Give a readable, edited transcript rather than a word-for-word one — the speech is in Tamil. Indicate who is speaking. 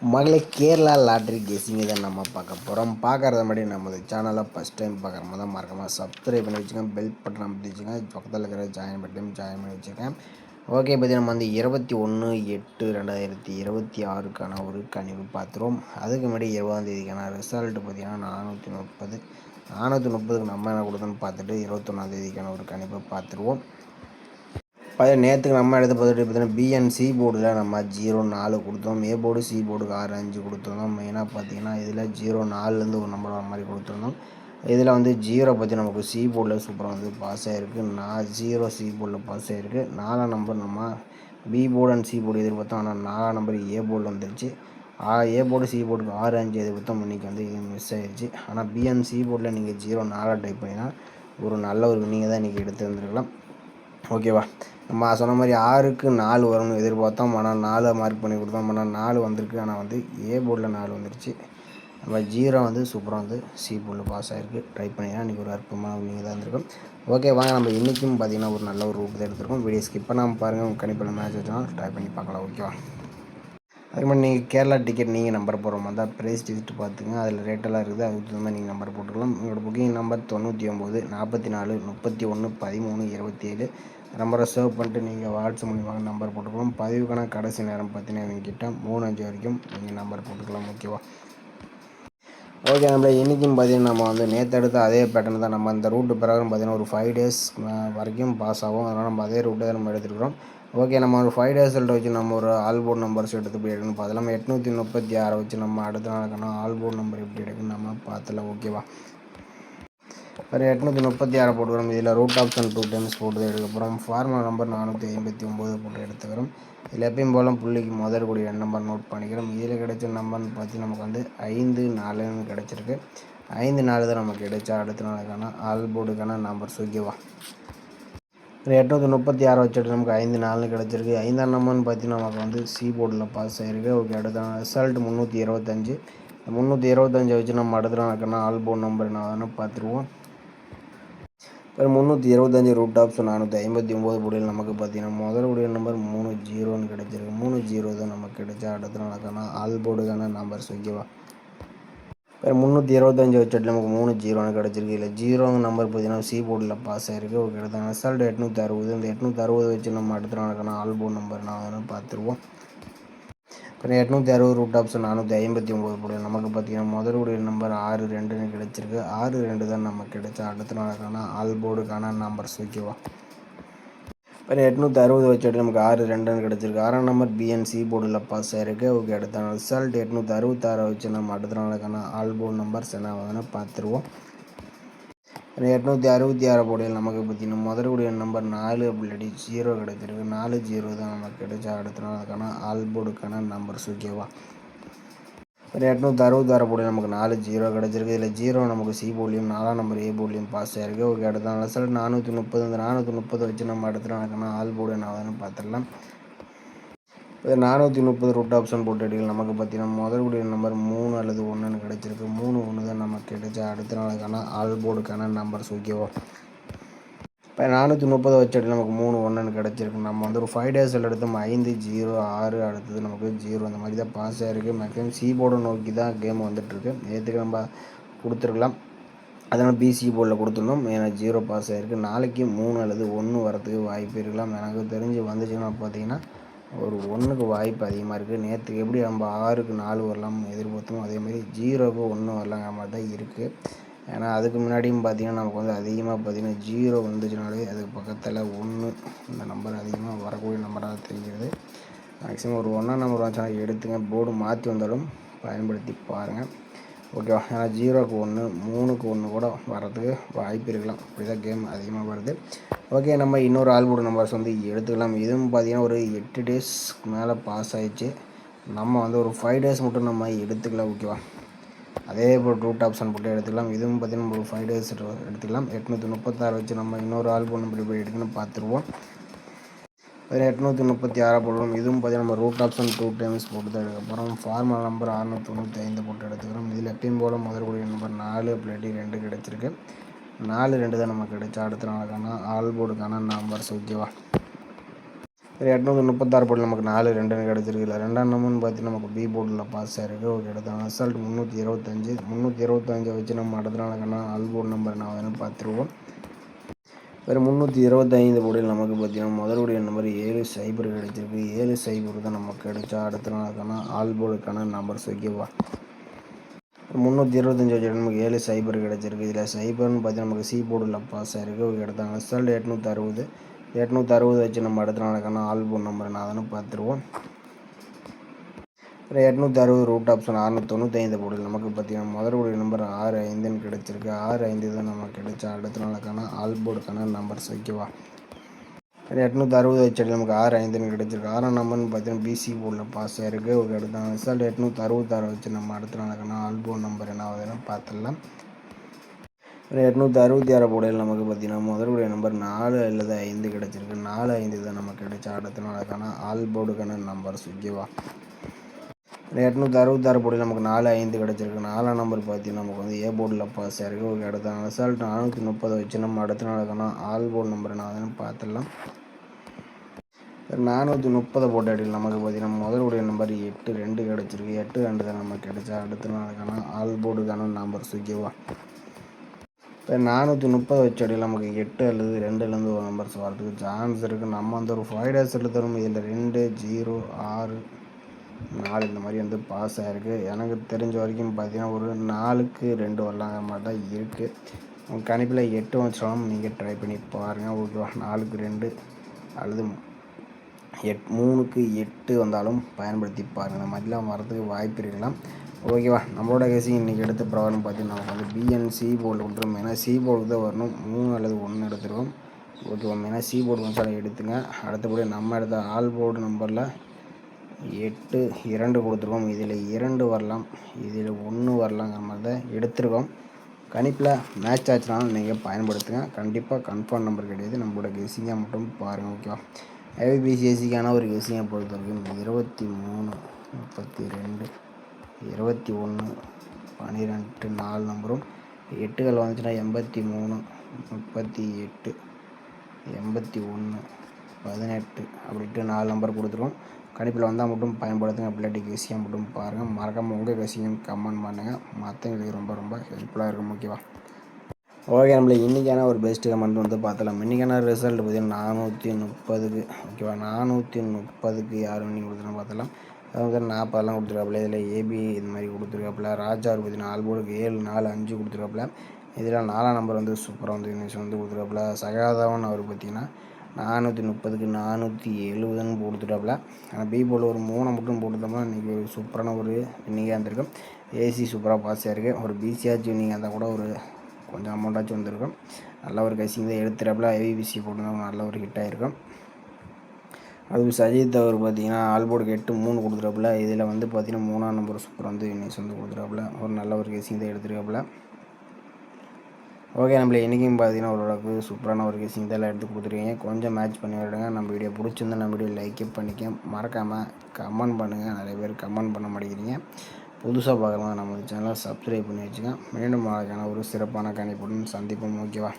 Speaker 1: மகளே கேரளா லாட்ரி கெஸ்ஸிங் தான் நம்ம பார்க்க போகிறோம். பார்க்குறத முன்னாடி நமது சேனலை ஃபஸ்ட் டைம் பார்க்குற மாதிரி தான் மறக்காமல் சப்ஸ்கிரைப் பண்ணி வச்சுக்கோங்க. பெல் பட்டன் அமைத்து வச்சுக்கோங்க. பக்கத்தில் இருக்கிற ஜாயின் பட்டன் ஜாயின் பண்ணி வச்சுருக்கேன். ஓகே, பற்றி நம்ம வந்து 21/8/2026க்கான ஒரு கணிவு பார்த்துருவோம். அதுக்கு முன்னாடி 20ஆம் ரிசல்ட்டு பார்த்தீங்கன்னா 430க்கு நம்ம என்ன கொடுத்தோன்னு பார்த்துட்டு 21ஆம் ஒரு கணிப்பை பார்த்துருவோம். நேற்றுக்கு நம்ம எடுத்து பார்த்துட்டு பார்த்தீங்கன்னா பிஎன்சி போர்டில் நம்ம 04 கொடுத்தோம். ஏ போர்டு சி போர்டுக்கு 6-5 கொடுத்துருந்தோம். மெயினாக பார்த்தீங்கன்னா இதில் 04லேருந்து ஒரு நம்பர் வர மாதிரி கொடுத்துருந்தோம். இதில் வந்து 0 பற்றி நமக்கு சி போர்டில் சூப்பராக வந்து பாஸ் ஆகிருக்கு. 0 சி போர்டில் பாஸ் ஆகிருக்கு. 4ஆம் நம்பர் நம்ம B board and C board எதிர்பார்த்தோம். ஆனால் 4ஆம் நம்பர் ஏ போர்டில் வந்துருச்சு. ஏ போர்டு சி போர்டுக்கு 6-5 எதிர்பார்த்தோம். இன்றைக்கி வந்து இது மிஸ் ஆகிடுச்சு. ஆனால் பிஎன்சி போர்டில் நீங்கள் 04 டைப் பண்ணிங்கன்னா ஒரு நல்ல ஒரு வின்னிங்கை தான் இன்றைக்கி எடுத்து வந்துருக்கலாம். ஓகேவா, நம்ம சொன்ன மாதிரி 6க்கு 4 வரும்னு எதிர்பார்த்தோம். ஆனால் 4 மார்க் பண்ணி கொடுத்தோம். ஆனால் 4 வந்திருக்கு. ஆனால் வந்து ஏ போர்டில் 4 வந்துருச்சு. நம்ம 0 வந்து சூப்பராக வந்து சி போர்டில் பாஸ் ஆகிருக்கு. ட்ரை பண்ணிங்கன்னா இன்றைக்கி ஒரு அற்புதமான நீங்கள் தான் இருந்திருக்கும். ஓகே, வாங்க நம்ம இன்றைக்கும் பார்த்திங்கன்னா ஒரு நல்ல ஒரு ரூட் தான் எடுத்துருக்கோம். வீடியோ ஸ்கிப் பண்ணாமல் பாருங்கள். உங்கள் கணிப்பில் மேட்ச் வச்சாலும் ட்ரை பண்ணி பார்க்கலாம். ஓகேவா, அதுக்கு மாதிரி நீங்கள் கேரளா டிக்கெட் நீங்கள் நம்பர் போடுற மாதிரி தான் ப்ரைஸ் டிக்கெட் பார்த்துங்க. அதில் ரேட்டெல்லாம் இருக்குது. அதுக்கு தகுந்த மாதிரி நீங்கள் நம்பர் போட்டுக்கலாம். உங்களோட புக்கிங் நம்பர் 99 44 31 13 27 நம்பரை சேவ் பண்ணிட்டு நீங்கள் வாட்ஸ்அப் மூலியமாக நம்பர் போட்டுக்கலாம். பதிவுக்கான கடைசி நேரம் பார்த்தீங்கன்னா எங்ககிட்ட 3-5 வரைக்கும் நீங்கள் நம்பர் போட்டுக்கலாம். ஓகேவா, ஓகே, நம்ம இன்றைக்கும் பார்த்தீங்கன்னா நம்ம வந்து நேற்று எடுத்த அதே பேட்டர்ன் தான். நம்ம அந்த ரூட்டு பிரகாரம் பார்த்தீங்கன்னா ஒரு 5 டேஸ் வரைக்கும் பாஸ் ஆகும். அதனால் நம்ம அதே ரூட்டை தான் நம்ம எடுத்துருக்கிறோம். ஓகே, நம்ம ஒரு 5 டேஸ் ரிசல்ட் வச்சு நம்ம ஒரு ஆல்போர்ட் நம்பர்ஸ் எடுத்து போய் எடுக்கணும் பார்த்தலாம். நம்ம 836 வச்சு நம்ம அடுத்த நாளுக்கான ஆல்போர்ட் நம்பர் எப்படி எடுக்குன்னு நம்ம பார்த்துலாம். ஓகேவா, ஒரு 836 போட்டுக்கிறோம். இதில் ரூட் ஆப்ஷன் 2 டைம்ஸ் போட்டு தான் எடுக்க போகிறோம். ஃபார்முலா நம்பர் 459 போட்டு எடுத்துக்கிறோம். இதில் எப்பயும் போல புள்ளிக்கு முதல் கூடிய நம்பர் நோட் பண்ணிக்கிறோம். இதில் கிடைச்ச நம்பர்னு பார்த்து நமக்கு வந்து 5-4ன்னு கிடச்சிருக்கு. 5-4 தான் நமக்கு கிடைச்சா அடுத்த நாளுக்கான ஆல்போர்டுக்கான நம்பர்ஸ். ஓகேவா, 836 வச்சுட்டு நமக்கு 5-4 கிடச்சிருக்கு. 5ஆம் நம்பர்னு பார்த்தீங்கன்னா நமக்கு வந்து சி போர்டில் பாஸ் ஆகிருக்கு. ஓகே, அடுத்த ரிசல்ட் 325. 325 வச்சு நம்ம அடுத்த நாளுக்கான ஆல்போர்ட் நம்பர் என்னன்னு பார்த்துருவோம். 325 ரூட் ஆப்ஷன் 459 போடியில் நமக்கு பார்த்தீங்கன்னா முதலுடைய நம்பர் 30ன்னு கிடச்சிருக்கு. 30 தான் நமக்கு கிடைச்சா அடுத்த நாளுக்கான ஆல்போர்டுக்கான நம்பர்ஸ். ஓகேவா, 325 வச்சுட்டு நமக்கு 30ன்னு கிடச்சிருக்கு. இல்லை 0 நம்பர் பார்த்தீங்கன்னா சி போர்டில் பாஸ் ஆகிருக்கு. ஓகே, அடுத்த ரிசல்ட் 860. இந்த 860 வச்சு நம்ம அடுத்த நாளுக்கான ஆல்போர்ட் நம்பர் நான் பார்த்துருவோம். இப்போ 860 ரூட் ஆப்ஷன் 459 போடுவோம். நமக்கு பார்த்தீங்கன்னா முதலுடைய நம்பர் 62ன்னு கிடச்சிருக்கு. 62 தான் நமக்கு கிடைச்சா அடுத்த நாளுக்கான ஆல்போர்டுக்கான நம்பர்ஸ். ஓகேவா, இப்போ 860 வச்சுட்டு நமக்கு 62ன்னு கிடச்சிருக்கு. 6ஆம் நம்பர் பிஎன்சி போர்டில் பாஸ் ஆகிருக்கு. ஓகே, அடுத்த ரிசல்ட் 866 வச்சு நம்ம அடுத்த நாளுக்கான ஆல்போர்ட் நம்பர்ஸ் என்ன பார்த்துருவோம். 866 போடையில் நமக்கு பார்த்தீங்கன்னா முதலுடைய நம்பர் 4 அப்படி 0 கிடச்சிருக்கு. 40 தான் நமக்கு கிடைச்சா அடுத்த நாளுக்கான ஆல்போர்டுக்கான நம்பர்ஸ். ஓகேவா, 866 போடையில் நமக்கு 40 கிடச்சிருக்கு. இதில் 0 நமக்கு சி போர்ட்லையும் 4ஆம் நம்பர் ஏ போர்ட்லையும் பாஸ் ஆகிருக்கு. ஓகே, அடுத்த ரிசல்ட் 430. இந்த 430 வச்சு நம்ம அடுத்த நாளுக்கான ஆல்போர்டு என்னன்னு பார்த்துடலாம். இப்போ 430 ரூட் ஆப்ஷன் போட்டு எடுக்கலாம். நமக்கு பார்த்தீங்கன்னா முதலுடைய நம்பர் 3 அல்லது 1ன்னு கிடச்சிருக்கு. 3-1 தான் நமக்கு கிடைச்சா அடுத்த நாளுக்கான ஆல்போர்டுக்கான நம்பர்ஸ். ஓகேவா, இப்போ 430 வச்சுட்டு நமக்கு 3-1ன்னு கிடச்சிருக்கு. நம்ம வந்து ஒரு 5 டேஸ் எடுத்தோம். 5-0-6 அடுத்தது நமக்கு 0 அந்த மாதிரி தான் பாஸ் ஆகிருக்கு. மேக்ஸிமம் சி போர்டை நோக்கி தான் கேம் வந்துட்டுருக்கு. நேற்றுக்கு நம்ம கொடுத்துருக்கலாம். அதனால் பிசி போர்டில் கொடுத்துருந்தோம். ஏன்னா 0 பாஸ் ஆகிருக்கு. நாளைக்கு 3 அல்லது 1 வரத்துக்கு வாய்ப்பு இருக்கலாம். எனக்கு தெரிஞ்சு வந்துச்சுன்னா பார்த்தீங்கன்னா ஒரு 1க்கு வாய்ப்பு அதிகமாக இருக்குது. நேற்றுக்கு எப்படி நம்ம 6க்கு 4 வரலாம்னு எதிர்பார்த்தோமோ அதேமாதிரி 0க்கு 1 வரலாங்கிற மாதிரி தான் இருக்குது. ஏன்னா அதுக்கு முன்னாடியும் பார்த்திங்கன்னா நமக்கு வந்து அதிகமாக பார்த்திங்கன்னா 0 வந்துச்சுனாலே அதுக்கு பக்கத்தில் 1 இந்த நம்பர் அதிகமாக வரக்கூடிய நம்பராக தெரிகிறது. மேக்ஸிமம் ஒரு 1ஆம் நம்பர் வந்துச்சுன்னா எடுத்துங்க. போர்டு மாற்றி வந்தாலும் பயன்படுத்தி பாருங்கள். ஓகேவா, ஏன்னா 0க்கு 1 3க்கு 1 கூட வரதுக்கு வாய்ப்பு இருக்கலாம். இப்படி தான் கேம் அதிகமாக வருது. ஓகே, நம்ம இன்னொரு ஆல்போர்டு நம்பர்ஸ் வந்து எடுத்துக்கலாம். இதுவும் பார்த்திங்கன்னா ஒரு 8 டேஸ்க்கு மேலே பாஸ் ஆகிடுச்சு. நம்ம வந்து ஒரு 5 டேஸ் மட்டும் நம்ம எடுத்துக்கலாம். ஓகேவா, அதே போல் ரூட் ஆப்ஷன் போட்டு எடுத்துக்கலாம். இதுவும் பார்த்திங்கன்னா ஒரு 5 டேஸ் எடுத்துக்கலாம். 836 வச்சு நம்ம இன்னொரு ஆல்போர்டு நம்பர் எப்படி எடுக்கணும்னு பார்த்துருவோம். 836 போடுவோம். இதுவும் பார்த்தீங்கன்னா நம்ம ரூட் ஆப்ஷன் 2 டைம்ஸ் போட்டு தான் எடுக்க போகிறோம். ஃபார்முலா நம்பர் 695 போட்டு எடுத்துக்கிறோம். இதில் எப்பயும் போல் முதல்கூடிய நம்பர் 4 + 2 கிடச்சிருக்கு. 4-2 தான் நமக்கு கிடைச்சா அடுத்த நாளுக்கான ஆல்போர்டுக்கான நம்பர்ஸ். ஓகேவா, ஒரு 836 போர்டில் நமக்கு 4 2 கிடச்சிருக்கு. இல்லை 2ஆம் நம்பர்னு பார்த்தீங்கன்னா நமக்கு பி போர்டில் பாஸ் ஆயிருக்கு. ஓகே, எடுத்தாங்க அசால்ட் 325 வச்சு நம்ம அடுத்த நாளுக்கான ஆல் போர்டு நம்பர் நான் வேணும் பார்த்துருவோம். வேறு 325 போர்டில் நமக்கு பார்த்தீங்கன்னா முதலுடைய நம்பர் 70 கிடச்சிருக்கு. 70 தான் நமக்கு கிடைச்சா அடுத்த நாளுக்கான ஆல் போர்டுக்கான நம்பர்ஸ் ஓகேவா. 325 வச்சு நமக்கு 70 கிடச்சிருக்கு. இதில் சைபர்னு பார்த்தீங்கன்னா நமக்கு சி போர்டில் பாஸ் ஆயிருக்கு. ஓகே, எடுத்தாங்க அசால்ட் 860 வச்சு நம்ம அடுத்த நாளுக்கான ஆல் போர்டு நம்பர் நான் தானே பார்த்துருவோம். 860 ரூட் ஆப்ஷன் 695 போர்டில் நமக்கு பார்த்தீங்கன்னா முதலுடைய நம்பர் 65ன்னு கிடச்சிருக்கு. 65 தான் நமக்கு கிடைச்சா அடுத்த நாளுக்கான ஆல் போர்டுக்கான நம்பர்ஸ் ஓகேவா. 860 வச்சு நமக்கு 65ன்னு கிடச்சிருக்கு. 6ஆம் நம்பர்னு பார்த்தீங்கன்னா பிசி போர்டில் பாஸ் ஆயிருக்கு. ஓகே, எடுத்தாங்க ரிசல்ட் 866 வச்சு நம்ம அடுத்த நாளுக்கான ஆல் போர்டு நம்பர் என்ன ஆகுதுன்னு பார்த்துடலாம். 866 போர்டில் நமக்கு பார்த்தீங்கன்னா முதலுடைய நம்பர் 4 அல்லது 5 கிடச்சிருக்கு. 4 5 தான் நமக்கு கிடைச்சா அடுத்த நாளுக்கான ஆல் போர்டுக்கான நம்பர்ஸ் ஓகேவா. 866 போர்டில் நமக்கு 4 5 கிடச்சிருக்கு. 4ஆம் நம்பர் பார்த்தீங்கன்னா நமக்கு வந்து ஏ போர்டில் பாஸ் ஆயிருக்கு. ஓகே, அடுத்த ரிசல்ட் 430 வச்சு நம்ம அடுத்த நாளுக்கான ஆல் போர்டு நம்பர் என்ன ஆகுதுன்னு பார்த்துடலாம். 430 போட்ட அடியில் நமக்கு பார்த்தீங்கன்னா முதலுடைய நம்பர் 8 2 கிடச்சிருக்கு. 8 2 தான் நமக்கு கிடைச்சா அடுத்த நாளுக்கான ஆல் போர்டுக்கான நம்பர்ஸ் ஓகேவா. இப்போ 430 வச்ச அடியில் நமக்கு 8 அல்லது 2லேருந்து ஒரு நம்பர்ஸ் வரதுக்கு சான்ஸ் இருக்குது. நம்ம வந்து ஒரு 5 டேஸ் எடுத்துரும். இதில் 2 0 6 4 இந்த மாதிரி வந்து பாஸ் ஆகிருக்கு. எனக்கு தெரிஞ்ச வரைக்கும் பார்த்தீங்கன்னா ஒரு 4க்கு 2 வரலாங்கிற மாதிரி தான் இருக்குது. உங்கள் கணிப்பில் 8 வச்சாலும் நீங்கள் ட்ரை பண்ணி பாருங்கள் ஓகேவா. 4க்கு 2 அல்லது 3க்கு 8 வந்தாலும் பயன்படுத்தி பாருங்கள். இந்த மாதிரிலாம் வரதுக்கு வாய்ப்பு இருக்கலாம் ஓகேவா. நம்மளோட கேசிங் இன்றைக்கி எடுத்த ப்ராப்ளம் பார்த்தீங்கன்னா நமக்கு வந்து பிஎன்சி போர்டு கொடுத்துரும். ஏன்னா சி போர்டுக்கு தான் வரணும். 3 அல்லது 1 எடுத்துருவோம் ஓகேவா. ஏன்னா சி போர்டு வந்து எடுத்துங்க. அடுத்தபடி நம்ம எடுத்த ஆல் போர்டு நம்பரில் 8 2 கொடுத்துருக்கோம். இதில் 2 வரலாம், இதில் 1 வரலாங்கிற மாதிரி தான் எடுத்துருக்கோம். கணிப்பில் மேட்ச் ஆச்சுனாலும் நீங்கள் பயன்படுத்துங்க. கண்டிப்பாக கன்ஃபார்ம் நம்பர் கிடையாது. நம்மளோட கெஸிங்காக மட்டும் பாருங்கள் ஓகேவா. ஐபிசிஎஸ்சிக்கான ஒரு கெஸிங்கை பொறுத்த வரைக்கும் 23 32 21 12 4 நம்பரும் 8கள் வந்துச்சுன்னா 83 38 81 18 அப்படின்ட்டு 4 நம்பர் கொடுத்துருவோம். கணிப்பில் வந்தால் மட்டும் பயன்படுத்துங்க. பிள்ளைட்டி கெஸியாக மட்டும் பாருங்கள். மறக்காமல் உங்கள் கெஸிங்கும் கமெண்ட் பண்ணுங்கள். மற்றவங்களுக்கு ரொம்ப ரொம்ப ஹெல்ப்ஃபுல்லாக இருக்கும் ஓகேவா. ஓகே, நம்மளுக்கு இன்றைக்கான ஒரு பெஸ்ட்டு கமெண்ட் வந்து பார்த்தலாம். இன்றைக்கான ரிசல்ட் பார்த்தீங்கன்னா 430க்கு ஓகேவா. 430க்கு யார் வின்னிங் கொடுத்துருன்னு பார்த்தலாம். அது வந்து 40 கொடுத்துருக்காப்புல. இதில் ஏபி இந்த மாதிரி கொடுத்துருக்காப்புல. ராஜா பார்த்தீங்கன்னா ஆல் போர்டுக்கு 7 4 5 கொடுத்துருக்காப்புல. இதில் 4ஆம் நம்பர் வந்து சூப்பராக வந்து இன்வெஸ்ட் வந்து கொடுத்துருக்காப்புல. சகாதவன் அவர் பார்த்தீங்கன்னா 430க்கு 470ன்னு கொடுத்துட்டாப்புல. ஆனால் பி போர்டில் ஒரு 3 மட்டும் போட்டுட்டோம்னா இன்றைக்கி ஒரு சூப்பரான ஒரு வின்னிங்காக இருந்திருக்கும். ஏசி சூப்பராக பாஸ் ஆகிருக்கு. ஒரு பிசிஆச்சு வின்னிங்காக இருந்தால் கூட ஒரு கொஞ்சம் அமௌண்ட்டாச்சும் வந்திருக்கும். நல்ல ஒரு கசிங் தான் எடுத்துட்டாப்புல. ஐபிசி போட்டு நல்ல ஒரு ஹிட் ஆகிருக்கும். அது சஜித் அவர் பார்த்தீங்கன்னா ஆல் போர்டுக்கு 8 3 கொடுத்துருக்காப்புல. இதில் வந்து பார்த்தீங்கன்னா 3ஆம் நம்பர் சூப்பர் வந்து இன்னைக்கு வந்து கொடுத்துருக்காப்புல. ஒரு நல்ல ஒரு கெஸிங் தான் எடுத்துருக்காப்புல. ஓகே, நம்மள இன்றைக்கும் பார்த்தீங்கன்னா ஓரளவுக்கு சூப்பரான ஒரு கெஸிங் தான் எல்லாம் எடுத்து கொடுத்துருக்கீங்க. கொஞ்சம் மேட்ச் பண்ணி விடுங்க. நம்ம வீடியோ பிடிச்சிருந்தா நம்ம வீடியோ லைக்கே பண்ணிக்க மறக்காமல் கமெண்ட் பண்ணுங்கள். நிறைய பேர் கமெண்ட் பண்ண மாட்டேங்கிறீங்க. புதுசாக பார்க்கலாம் நம்ம சேனலை சப்ஸ்கிரைப் பண்ணி வச்சுங்க. மீண்டும் ஒரு சிறப்பான கணிப்புடன் சந்திப்போம் ஓகேவா.